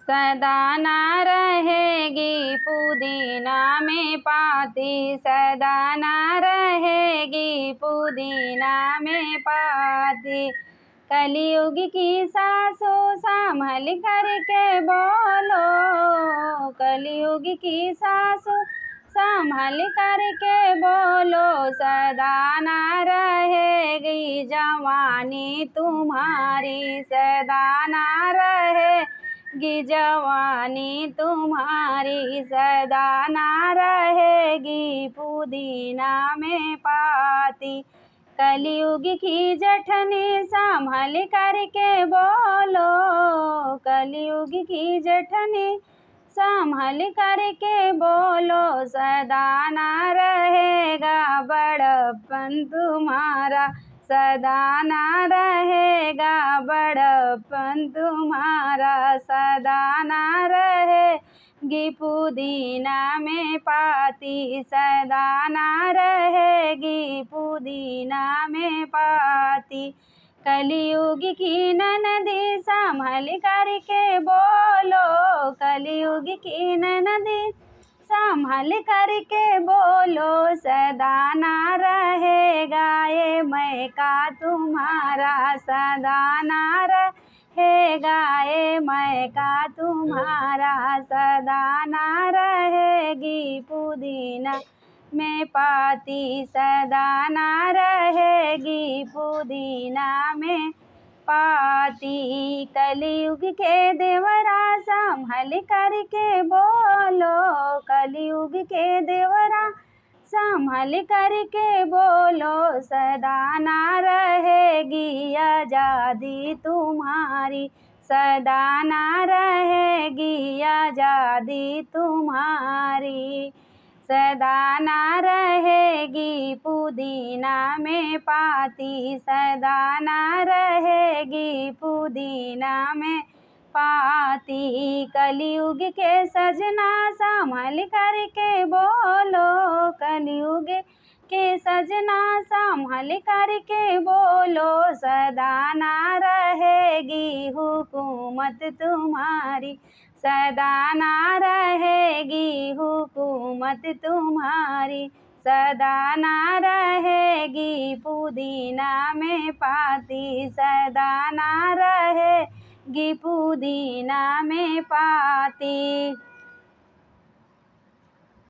सदा ना रहेगी पुदीना में पाती, सदा ना रहेगी पुदीना में पाती। कलयुग की सासू संभल करके बोलो, कलयुग की सासू संभल करके बोलो, सदा ना रहेगी जवानी तुम्हारी, सदा ना रहेगी जवानी तुम्हारी, सदा ना रहेगी पुदीना में पाती। कलयुग की जठनी संभल करके बोलो, कलयुग की जठनी संभल करके बोलो, सदा ना रहेगा बड़प्पन तुम्हारा, सदा ना रहेगा बड़प्पन तुम्हारा, सदा ना रहेगी पुदीना में पाती, सदा ना रहेगी पुदीना में पाती। कलयुग की ननदी संभल करके बोलो, कलयुग की ननदी संभल करके बोलो, सदा ना रहेगा ये मैका तुम्हारा, सदा ना रहेगा ये मैका तुम्हारा, सदा ना रहेगी पुदीना में पाती, सदा ना रहेगी पुदीना में पाती। कलयुग के देवरा संभल करके बोलो, कलयुग के देवरा संभल करके बोलो, सदा ना रहेगी आज़ादी तुम्हारी, सदा ना रहेगी आज़ादी तुम्हारी, सदा ना रहेगी पुदीना में पाती, सदा ना रहेगी पुदीना में पाती। कलयुग के सजना संभल करके बोलो, कलयुग के सजना संभल करके बोलो, सदा ना रहेगी हुकूमत तुम्हारी, सदा ना रहेगी हुकूमत तुम्हारी, सदा ना रहेगी पुदीना में पाती, सदा ना रहेगी पुदीना में पाती।